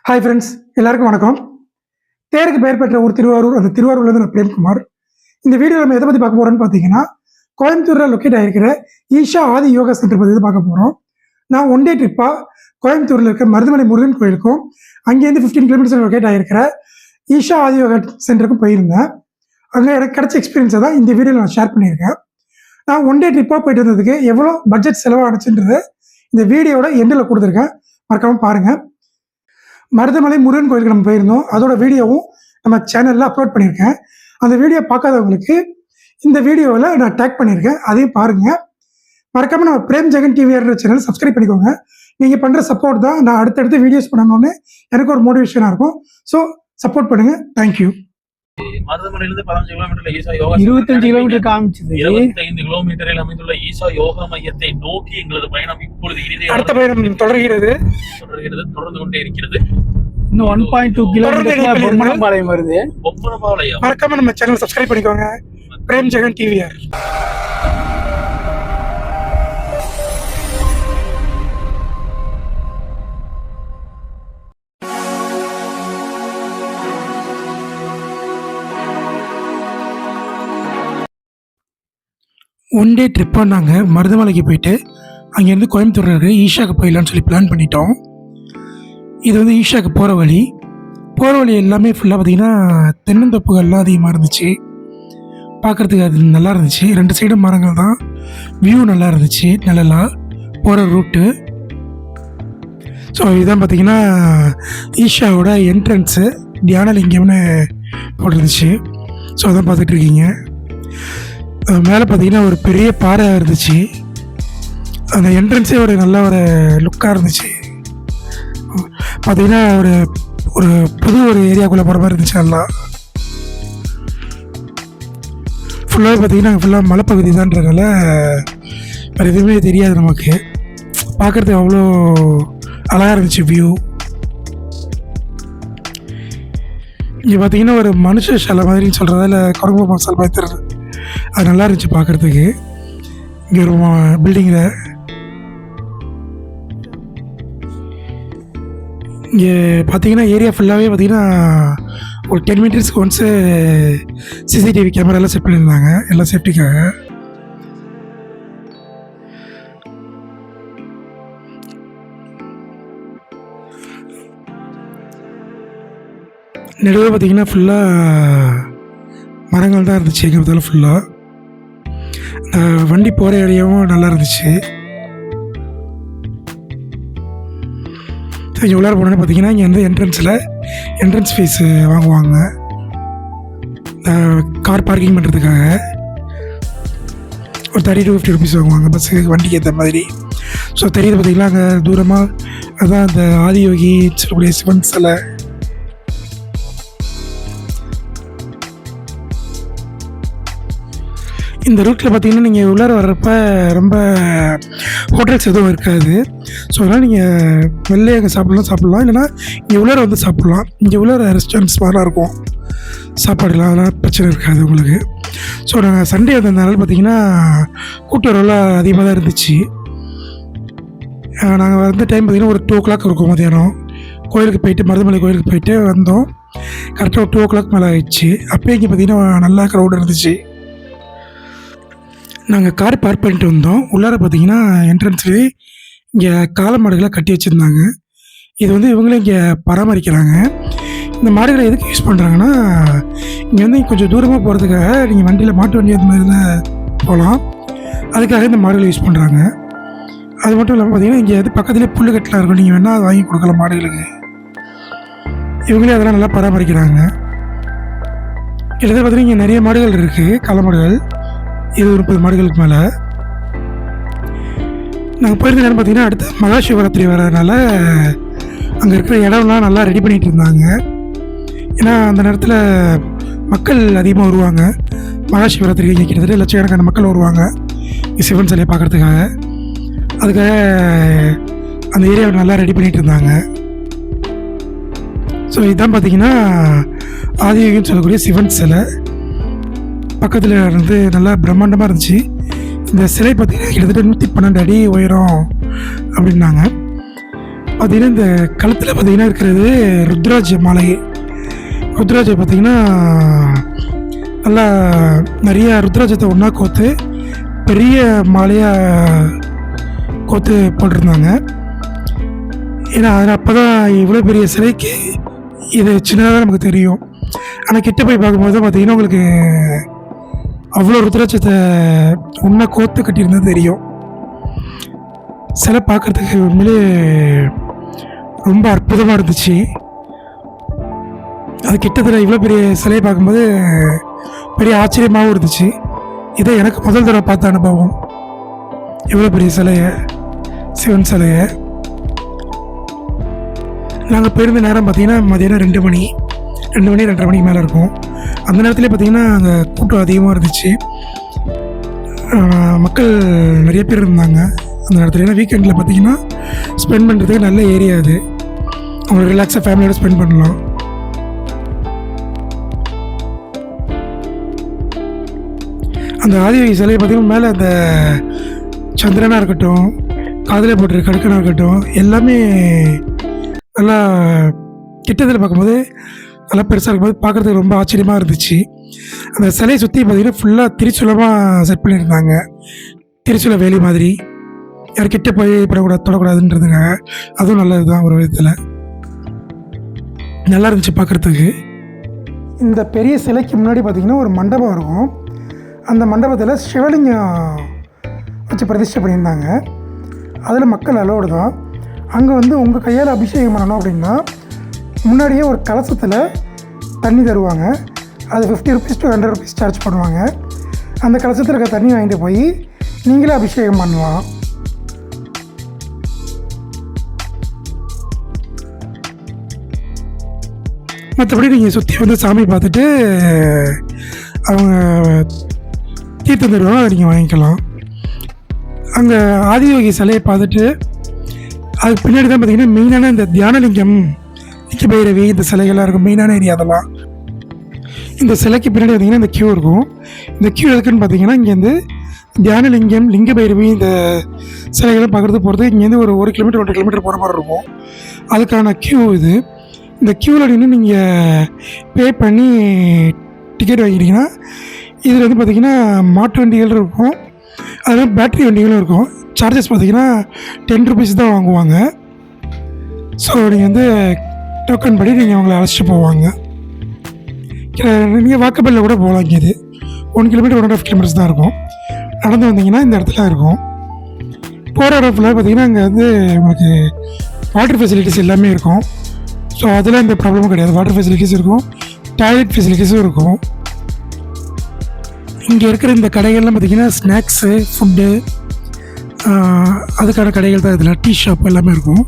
Hi friends, எல்லாருக்கும் வணக்கம். தேருக்கு பெயர் பெற்ற ஒரு திருவாரூர், அந்த திருவாரூர்லேருந்து நான் பிரேம்குமார். இந்த வீடியோ நம்ம எதை பற்றி பார்க்க போகிறோன்னு பார்த்தீங்கன்னா, கோயம்புத்தூரில் லொக்கேட் ஆகிருக்கிற ஈஷா ஆதி யோகா சென்டர் பற்றி பார்க்க போகிறோம். நான் ஒன் டே ட்ரிப்பாக கோயம்புத்தூரில் இருக்க மருதமலை முருகன் கோயிலுக்கும் அங்கேருந்து 15 கிலோமீட்டர்ஸ் லொக்கேட் ஆகிருக்கிற ஈஷா ஆதி யோகா சென்டருக்கும் போயிருந்தேன். அங்கே எனக்கு கிடைச்ச எக்ஸ்பீரியன்ஸை தான் இந்த வீடியோவில் நான் ஷேர் பண்ணியிருக்கேன். நான் ஒன் டே ட்ரிப்பாக போயிட்டு இருந்ததுக்கு எவ்வளோ பட்ஜெட் செலவானுச்சுன்றது இந்த வீடியோட எண்டில் கொடுத்துருக்கேன், மறக்காமல் பாருங்கள். மருதமலை முருகன் கோயிலுக்கு நம்ம போயிருந்தோம், அதோட வீடியோவும் நம்ம சேனலில் அப்லோட் பண்ணியிருக்கேன். அந்த வீடியோ பார்க்காதவங்களுக்கு இந்த வீடியோவில் நான் டேக் பண்ணியிருக்கேன், அதையும் பாருங்கள். மறக்காமல் நம்ம Prem Jagan TVR channel subscribe பண்ணிக்கோங்க. நீங்கள் பண்ணுற சப்போர்ட் தான் நான் அடுத்தடுத்து வீடியோஸ் பண்ணணும்னு எனக்கு ஒரு மோட்டிவேஷனாக இருக்கும். ஸோ சப்போர்ட் பண்ணுங்கள். தேங்க்யூ. மருதமலையிலிருந்து 15 கிலோமீட்டர்ல ஈசா யோகா 25 கிலோமீட்டர் காமிச்சது. 25 கிலோமீட்டரில் அமைந்துள்ள ஈசா யோகா மையத்தை நோக்கி எங்களது பயணம் இப்பொழுது அடுத்த பயணம் தொடர்கிறது, தொடர்ந்து கொண்டே இருக்கிறது. இன்னும் 1.2 கிலோமீட்டர் பொம்மனம்பாளையம் வருது. பொம்மனம்பாளையம். மறக்காம நம்ம சேனல் சப்ஸ்கிரைப் பண்ணிக்கோங்க. Prem Jagan TVR. One day ட்ரிப்பாக நாங்கள் மருதமலைக்கு போயிட்டு அங்கேருந்து கோயம்புத்தூரில் இருக்கிற ஈஷாவுக்கு போயிடலான்னு சொல்லி பிளான் பண்ணிட்டோம். இது வந்து ஈஷாவுக்கு போகிற வழி எல்லாமே ஃபுல்லாக பார்த்திங்கன்னா தென்னந்தோப்புகள்லாம் அதிகமாக இருந்துச்சு. பார்க்குறதுக்கு அது நல்லா இருந்துச்சு. 2 சைடும் மரங்கள் தான், வியூ நல்லா இருந்துச்சு. நல்லா போகிற ரூட்டு. ஸோ இதுதான் பார்த்திங்கன்னா ஈஷாவோட என்ட்ரன்ஸு, தியானலிங்கம்னு போட்டிருந்துச்சு. ஸோ அதான் பார்த்துட்ருக்கீங்க. மேலே பார்த்தீங்கன்னா ஒரு பெரிய பாறை இருந்துச்சு. அந்த என்ட்ரன்ஸே ஒரு நல்ல ஒரு லுக்காக இருந்துச்சு. பார்த்தீங்கன்னா ஒரு புது ஏரியாக்குள்ளே போகிற மாதிரி இருந்துச்சு. நல்லா ஃபுல்லாகவே பார்த்தீங்கன்னா ஃபுல்லாக மலைப்பகுதி தான்றதுனால வேறு எதுவுமே தெரியாது நமக்கு. பார்க்குறதுக்கு அவ்வளோ அழகாக இருந்துச்சு வியூ. இங்கே பார்த்தீங்கன்னா ஒரு மனுஷ சிலை மாதிரின்னு சொல்கிறதால குரங்கு மசால் மாதிரி தருது. அது நல்லா இருந்துச்சு பார்க்குறதுக்கு. இங்கே ஒரு பில்டிங்கில் இங்கே பார்த்தீங்கன்னா ஏரியா ஃபுல்லாகவே பார்த்தீங்கன்னா ஒரு 10 மீட்டர்ஸ்க்கு ஒன்ஸு சிசிடிவி கேமராலாம் செட் பண்ணியிருந்தாங்க, எல்லாம் சேஃப்டிக்காக. நடுவில் பார்த்தீங்கன்னா ஃபுல்லாக மரங்கள் தான் இருந்துச்சு. எங்கே பார்த்தாலும் ஃபுல்லாக வண்டி போகிற ஏரியாவும் நல்லா இருந்துச்சு. இங்கே உள்ளார போனோன்னு பார்த்தீங்கன்னா இங்கே வந்து என்ட்ரன்ஸ் ஃபீஸு வாங்குவாங்க கார் பார்க்கிங் பண்ணுறதுக்காக. ஒரு 30 to 50 rupees வாங்குவாங்க பஸ்ஸுக்கு, வண்டிக்கு ஏற்ற மாதிரி. ஸோ தெரியுது பார்த்தீங்களா அங்கே தூரமாக, அதுதான் அந்த ஆதியோகி சொல்லக்கூடிய சிவன் சிலை. இந்த ரூட்டில் பார்த்தீங்கன்னா நீங்கள் உள்ளார வர்றப்ப ரொம்ப ஹோட்டல்ஸ் எதுவும் இருக்காது. ஸோ அதனால் நீங்கள் வெளிலே அங்கே சாப்பிட்லாம், இல்லைனா இங்கே உள்ளார வந்து சாப்பிட்லாம். இங்கே உள்ளார ரெஸ்டாரண்ட்ஸ் மாதிரிலாம் இருக்கும், சாப்பாடுலாம் அதெல்லாம் பிரச்சனை இருக்காது உங்களுக்கு. ஸோ நாங்கள் சண்டே வந்ததுனால பார்த்தீங்கன்னா கூட்டுறவுலாம் அதிகமாக தான் இருந்துச்சு. நாங்கள் வந்த டைம் பார்த்திங்கன்னா ஒரு 2 o'clock இருக்கும் மதியானம். கோயிலுக்கு போயிட்டு மருதமலை கோயிலுக்கு போயிட்டு வந்தோம். கரெக்டாக ஒரு 2 o'clock மேலே ஆயிடுச்சு. அப்போயே இங்கே பார்த்திங்கன்னா நல்லா க்ரௌட் இருந்துச்சு. நாங்கள் கார் பார்க் பண்ணிட்டு வந்தோம். உள்ளார பார்த்தீங்கன்னா என்ட்ரன்ஸ்லேயே இங்கே காளை மாடுகளை கட்டி வச்சுருந்தாங்க. இது வந்து இவங்களே இங்கே பராமரிக்கிறாங்க. இந்த மாடுகளை எதுக்கு யூஸ் பண்ணுறாங்கன்னா, இங்கே வந்து கொஞ்சம் தூரமாக போகிறதுக்காக நீங்கள் வண்டியில் மாட்டு வண்டி அந்த மாதிரிலாம் போகலாம், அதுக்காக இந்த மாடுகளை யூஸ் பண்ணுறாங்க. அது மட்டும் இல்லாமல் பார்த்தீங்கன்னா இங்கே வந்து பக்கத்துலேயே புல் கட்டலாம் இருக்கும், நீங்கள் வேணால் அதை வாங்கி கொடுக்கலாம் மாடுகளுக்கு. இவங்களே அதெல்லாம் நல்லா பராமரிக்கிறாங்க. கிட்டத்தட்ட பார்த்தீங்கன்னா இங்கே நிறைய மாடுகள் இருக்குது, காளை மாடுகள் 20-30 மாடுகளுக்கு மேலே. நாங்கள் போயிருந்த நேரம் பார்த்தீங்கன்னா அடுத்து மகா சிவராத்திரி வரதுனால அங்கே இருக்கிற இடம்லாம் நல்லா ரெடி பண்ணிகிட்டு இருந்தாங்க. ஏன்னா அந்த நேரத்தில் மக்கள் அதிகமாக வருவாங்க. மகா சிவராத்திரிக்கு இங்கே கிட்டத்தட்ட லட்சக்கணக்கான மக்கள் வருவாங்க சிவன் சிலையை பார்க்குறதுக்காக. அதுக்காக அந்த ஏரியாவை நல்லா ரெடி பண்ணிகிட்டு இருந்தாங்க. ஸோ இதுதான் பார்த்தீங்கன்னா ஆதியோகின்னு சொல்லக்கூடிய சிவன் சிலை. பக்கத்தில் இருந்து நல்லா பிரம்மாண்டமாக இருந்துச்சு. இந்த சிலை பார்த்தீங்கன்னா கிட்டத்தட்ட 112 அடி உயரம் அப்படின்னாங்க. பார்த்தீங்கன்னா இந்த கழுத்தில் பார்த்தீங்கன்னா இருக்கிறது ருத்ராட்ச மாலை. ருத்ராட்சை பார்த்தீங்கன்னா நல்லா நிறைய ருத்ராட்சத்தை ஒன்றா கோத்து பெரிய மாலையாக கோத்து போட்டிருந்தாங்க. ஏன்னா அதில் அப்போ தான் இவ்வளோ பெரிய சிலைக்கு இது சின்னதாக நமக்கு தெரியும். ஆனால் கிட்ட போய் பார்க்கும்போது தான் பார்த்தீங்கன்னா உங்களுக்கு அவ்வளோ ருத்ராட்சத்தை ஒன்றா கோத்து கட்டியிருந்தது தெரியும். சிலை பார்க்குறதுக்கு உண்மையிலே ரொம்ப அற்புதமாக இருந்துச்சு. அது கிட்டத்தில் இவ்வளோ பெரிய சிலையை பார்க்கும்போது பெரிய ஆச்சரியமாகவும் இருந்துச்சு. இதை எனக்கு முதல் தடவை பார்த்த அனுபவம். இவ்வளோ பெரிய சிலையை, சிவன் சிலையை. நாங்கள் போயிருந்த நேரம் பார்த்திங்கன்னா மதியானம் 2 மணி 2:30 மணிக்கு மேலே இருக்கும். அந்த நேரத்துலேயே பார்த்திங்கன்னா அங்கே கூட்டம் அதிகமாக இருந்துச்சு. மக்கள் நிறைய பேர் இருந்தாங்க அந்த நேரத்தில். ஏன்னா வீக்கெண்டில் பார்த்திங்கன்னா ஸ்பெண்ட் பண்ணுறதுக்கு நல்ல ஏரியா அது. அவங்க ரிலாக்ஸாக ஃபேமிலியோட ஸ்பெண்ட் பண்ணலாம். அந்த ஆதியோகி சிலையை பார்த்திங்கன்னா மேலே அந்த சந்திரனாக இருக்கட்டும், காதில் போட்டுரு கடுக்கனாக இருக்கட்டும், எல்லாமே நல்லா கிட்டத்தில் பார்க்கும்போது நல்லா பெருசாக இருக்கும்போது பார்க்குறதுக்கு ரொம்ப ஆச்சரியமாக இருந்துச்சு. அந்த சிலையை சுற்றி பார்த்திங்கன்னா ஃபுல்லாக திரிசூலமாக செட் பண்ணியிருந்தாங்க. திரிசூல வேலி மாதிரி. யார் கிட்ட போய் தொடக்கூடாதுன்றதுங்க. அதுவும் நல்லது தான் ஒரு விதத்தில். நல்லா இருந்துச்சு பார்க்குறதுக்கு. இந்த பெரிய சிலைக்கு முன்னாடி பார்த்திங்கன்னா ஒரு மண்டபம் இருக்கும். அந்த மண்டபத்தில் சிவலிங்கம் வச்சு பிரதிஷ்டை பண்ணியிருந்தாங்க. அதில் மக்கள் அலோடு தான். அங்கே வந்து உங்கள் கையால் அபிஷேகம் பண்ணணும் அப்படின்னா முன்னாடியே ஒரு கலசத்தில் தண்ணி தருவாங்க. அது 50 ருபீஸ் to 100 ருபீஸ் சார்ஜ் பண்ணுவாங்க. அந்த கலசத்தில் இருக்க தண்ணி வாங்கிட்டு போய் நீங்களே அபிஷேகம் பண்ணலாம். மற்றபடி நீங்கள் சுற்றி வந்து சாமி பார்த்துட்டு அவங்க தீர்த்தம் தருவாங்க, அதை நீங்கள் வாங்கிக்கலாம். அங்கே ஆதியோகி சிலையை பார்த்துட்டு அதுக்கு பின்னாடி தான் பார்த்திங்கன்னா மெயினான இந்த தியானலிங்கம், நிக்க பைரவி, இந்த சிலைகள்லாம் இருக்கும். மெயினான ஏரியா அதெல்லாம். இந்த சிலைக்கு பின்னாடி பார்த்திங்கன்னா இந்த கியூ இருக்கும். இந்த கியூ எதுக்குன்னு பார்த்தீங்கன்னா இங்கேருந்து தியானலிங்கம், லிங்க பைரவி இந்த சிலைகள்லாம் பார்க்குறது போகிறது இங்கேருந்து ஒரு 1 கிலோமீட்டர் 1.5 கிலோமீட்டர் போகிற மாதிரி இருக்கும். அதுக்கான கியூ இது. இந்த கியூவில் நின்று நீங்கள் பே பண்ணி டிக்கெட் வாங்கிட்டீங்கன்னா இதில் வந்து பார்த்திங்கன்னா மாட்டு வண்டிகள் இருக்கும், அதில் பேட்ரி வண்டிகளும் இருக்கும். சார்ஜஸ் பார்த்திங்கன்னா 10 ருபீஸ் தான் வாங்குவாங்க. ஸோ நீங்கள் வந்து டோக்கன் படி நீங்கள் அவங்கள அழைச்சிட்டு போவாங்க. நீங்கள் வாக்கபல்லில் கூட போகலாம். இங்கே இது 1 கிலோமீட்டர் 1.5 கிலோமீட்டர்ஸ் தான் இருக்கும். நடந்து வந்தீங்கன்னா இந்த இடத்துல இருக்கும். போகிற இடத்துல பார்த்திங்கன்னா அங்கே வந்து உங்களுக்கு வாட்டர் ஃபெசிலிட்டிஸ் எல்லாமே இருக்கும். ஸோ அதில் எந்த ப்ராப்ளமும் கிடையாது. வாட்டர் ஃபெசிலிட்டிஸ் இருக்கும், டாய்லெட் ஃபெசிலிட்டிஸும் இருக்கும். இங்கே இருக்கிற இந்த கடைகள்லாம் பார்த்திங்கன்னா ஸ்நாக்ஸு, ஃபுட்டு, அதுக்கான கடைகள் தான் இதில். டீ ஷாப் எல்லாமே இருக்கும்.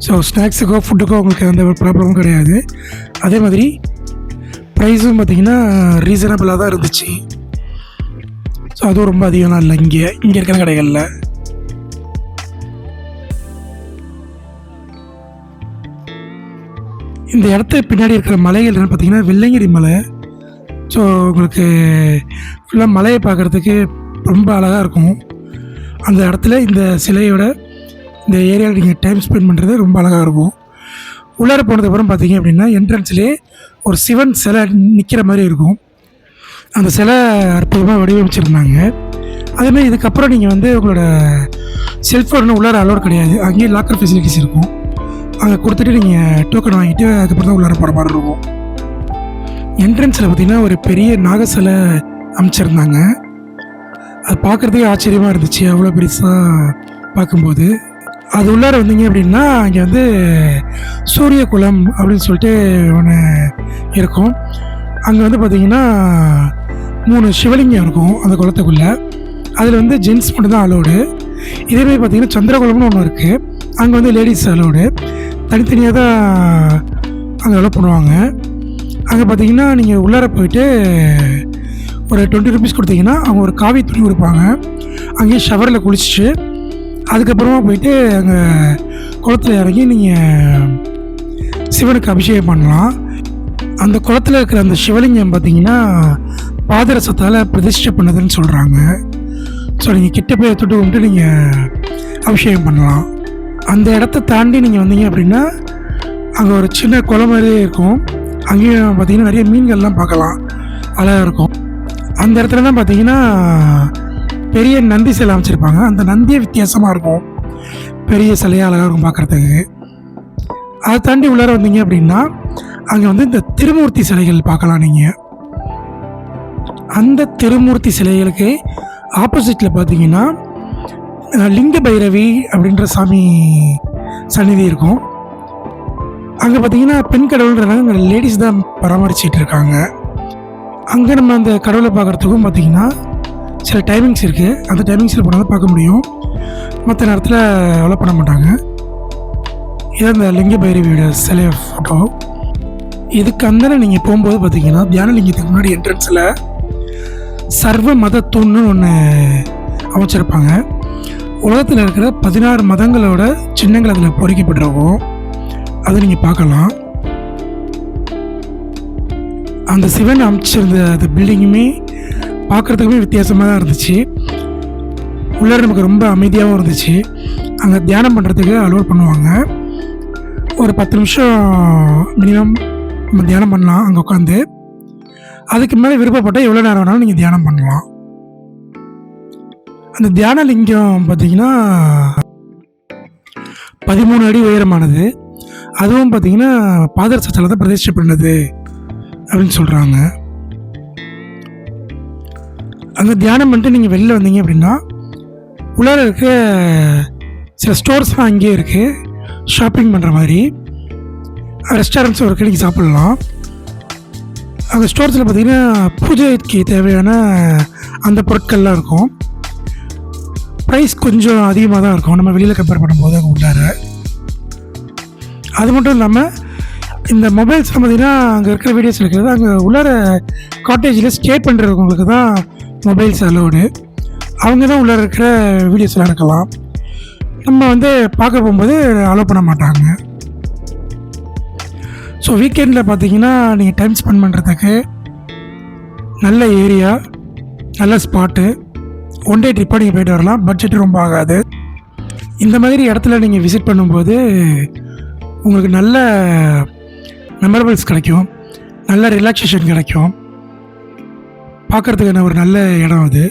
ஸோ ஸ்நாக்ஸுக்கோ ஃபுட்டுக்கோ உங்களுக்கு எந்த ஒரு ப்ராப்ளமும் கிடையாது. அதே மாதிரி ப்ரைஸும் பார்த்திங்கன்னா ரீசனபிளாக தான் இருந்துச்சு. ஸோ அதுவும் ரொம்ப அதிகம்லாம் இல்லை இங்கே இருக்கிற கடைகளில். இந்த இடத்த பின்னாடி இருக்கிற மலைகள் என்னென்னு பார்த்திங்கன்னா வெள்ளையங்கிரி மலை. ஸோ உங்களுக்கு ஃபுல்லாக மலையை பார்க்குறதுக்கு ரொம்ப அழகாக இருக்கும். அந்த இடத்துல இந்த சிலையோட இந்த ஏரியாவில் நீங்கள் டைம் ஸ்பெண்ட் பண்ணுறது ரொம்ப அழகாக இருக்கும். உள்ளார போனதுக்கப்புறம் பார்த்தீங்க அப்படின்னா என்ட்ரன்ஸ்லேயே ஒரு சிவன் சிலை நிற்கிற மாதிரி இருக்கும். அந்த சிலை அற்புதமாக வடிவமைச்சிருந்தாங்க. அதேமாதிரி இதுக்கப்புறம் நீங்கள் வந்து உங்களோட செல்ஃபோன் உள்ளார அலோட் கிடையாது. அங்கேயே லாக்கர் ஃபெசிலிட்டிஸ் இருக்கும். அங்கே கொடுத்துட்டு நீங்கள் டோக்கன் வாங்கிட்டு அதுக்கப்புறம் தான் உள்ளார போகிற மாதிரி இருக்கும். என்ட்ரன்ஸில் பார்த்திங்கன்னா ஒரு பெரிய நாக சிலை அமைச்சிருந்தாங்க. அது பார்க்குறதுக்கே ஆச்சரியமாக இருந்துச்சு அவ்வளோ பெருசாக பார்க்கும்போது. அது உள்ளார வந்தீங்க அப்படின்னா இங்கே வந்து சூரிய குளம் அப்படின்னு சொல்லிட்டு ஒன்று இருக்கும். அங்கே வந்து பார்த்திங்கன்னா 3 சிவலிங்கம் இருக்கும் அந்த குளத்துக்குள்ளே. அதில் வந்து ஜென்ஸ் மட்டும் தான் அலோடு. இதேமாதிரி பார்த்திங்கன்னா சந்திரகுளம்னு ஒன்று இருக்குது. அங்கே வந்து லேடிஸ் அலோடு. தனித்தனியாக தான் அங்கே அலோவ் பண்ணுவாங்க. அங்கே பார்த்திங்கன்னா நீங்கள் உள்ளார போயிட்டு ஒரு 20 ருபீஸ் கொடுத்தீங்கன்னா அவங்க ஒரு காவி துணி கொடுப்பாங்க. அங்கேயே ஷவரில் குளிச்சுட்டு அதுக்கப்புறமா போயிட்டு அங்கே குளத்தில் இறங்கி நீங்கள் சிவனுக்கு அபிஷேகம் பண்ணலாம். அந்த குளத்தில் இருக்கிற அந்த சிவலிங்கம் பார்த்திங்கன்னா பாதரசத்தால் பிரதிஷ்டை பண்ணதுன்னு சொல்கிறாங்க. ஸோ நீங்கள் கிட்ட போய் தொட்டு கும்பிட்டு நீங்கள் அபிஷேகம் பண்ணலாம். அந்த இடத்த தாண்டி நீங்கள் வந்தீங்க அப்படின்னா அங்கே ஒரு சின்ன குளம் மாதிரியே இருக்கும். அங்கேயும் பார்த்தீங்கன்னா நிறைய மீன்கள்லாம் பார்க்கலாம், அழகாக இருக்கும். அந்த இடத்துல தான் பார்த்தீங்கன்னா பெரிய நந்தி சிலை அமைச்சிருப்பாங்க. அந்த நந்தியே வித்தியாசமாக இருக்கும், பெரிய சிலையாக அழகாக இருக்கும் பார்க்குறதுக்கு. அதை தாண்டி உள்ளார வந்தீங்க அப்படின்னா அங்கே வந்து இந்த திருமூர்த்தி சிலைகள் பார்க்கலாம் நீங்கள். அந்த திருமூர்த்தி சிலைகளுக்கு ஆப்போசிட்டில் பார்த்தீங்கன்னா லிங்க பைரவி அப்படின்ற சாமி சந்நிதி இருக்கும். அங்கே பார்த்தீங்கன்னா பெண் கடவுள்ன்றாங்க, அங்கே லேடிஸ் தான் பராமரிச்சிட்டு இருக்காங்க. அங்கே நம்ம அந்த கடவுளை பார்க்குறதுக்கும் பார்த்தீங்கன்னா சில டைமிங்ஸ் இருக்குது. அந்த டைமிங்ஸில் போனால் பார்க்க முடியும், மற்ற நேரத்தில் அலோவ் பண்ண மாட்டாங்க. இது அந்த லிங்க பைரவியோட சிலை ஃபோட்டோ. இதுக்கு அந்த நீங்கள் போகும்போது பார்த்தீங்கன்னா தியானலிங்கத்துக்கு முன்னாடி என்ட்ரன்ஸில் சர்வ மத தூண்னு ஒன்று அமைச்சிருப்பாங்க. உலகத்தில் இருக்கிற 16 மதங்களோட சின்னங்கள் அதில் பொறிக்கப்பட்டிருக்கும். அதை நீங்கள் பார்க்கலாம். அந்த சிவன் அமைச்சிருந்த அந்த பில்டிங்குமே பார்க்குறதுக்குமே வித்தியாசமாக தான் இருந்துச்சு. உள்ளே நமக்கு ரொம்ப அமைதியாகவும் இருந்துச்சு. அங்கே தியானம் பண்ணுறதுக்கு அலோவ் பண்ணுவாங்க. ஒரு 10 நிமிஷம் மினிமம் நம்ம தியானம் பண்ணலாம் அங்கே உட்காந்து. அதுக்கு மேலே விருப்பப்பட்டால் எவ்வளோ நேரம் வேணாலும் நீங்கள் தியானம் பண்ணலாம். அந்த தியான லிங்கம் பார்த்தீங்கன்னா 13 அடி உயரமானது. அதுவும் பார்த்தீங்கன்னா பாதரசத்தில் தான் பிரதிஷ்டை பண்ணது அப்படின்னு சொல்கிறாங்க. அங்கே தியானம் பண்ணிட்டு நீங்கள் வெளில வந்தீங்க அப்படின்னா உள்ளார இருக்க சில ஸ்டோர்ஸ்லாம் அங்கேயே இருக்குது, ஷாப்பிங் பண்ணுற மாதிரி. ரெஸ்டாரண்ட்ஸும் இருக்குது, நீங்கள் சாப்பிட்லாம். அங்கே ஸ்டோர்ஸில் பார்த்தீங்கன்னா பூஜைக்கு தேவையான அந்த பொருட்கள்லாம் இருக்கும். ப்ரைஸ் கொஞ்சம் அதிகமாக தான் இருக்கும் நம்ம வெளியில் கம்பேர் பண்ணும்போது அங்கே உள்ளார. அது மட்டும் இல்லாமல் இந்த மொபைல்ஸ் பார்த்தீங்கன்னா அங்கே இருக்கிற வீடியோஸ் இருக்கிறது, அங்கே உள்ளார காட்டேஜில் ஸ்டே பண்ணுறவங்களுக்கு தான் மொபைல்ஸ் அலோடு. அவங்க தான் உள்ளார இருக்கிற வீடியோஸ்லாம் எடுக்கலாம். நம்ம வந்து பார்க்க போகும்போது அலோவ் பண்ண மாட்டாங்க. ஸோ வீக்கெண்டில் பார்த்தீங்கன்னா நீங்கள் டைம் ஸ்பெண்ட் பண்ணுறதுக்கு நல்ல ஏரியா, நல்ல ஸ்பாட்டு, ஒன் டே ட்ரிப்பாக நீங்கள் போய்ட்டு வரலாம். பட்ஜெட்டு ரொம்ப ஆகாது. இந்த மாதிரி இடத்துல நீங்கள் விசிட் பண்ணும்போது உங்களுக்கு நல்ல மெமரபிள்ஸ் கிடைக்கும், நல்ல ரிலாக்ஸேஷன் கிடைக்கும். பார்க்குறதுக்கான ஒரு நல்ல இடம் அது.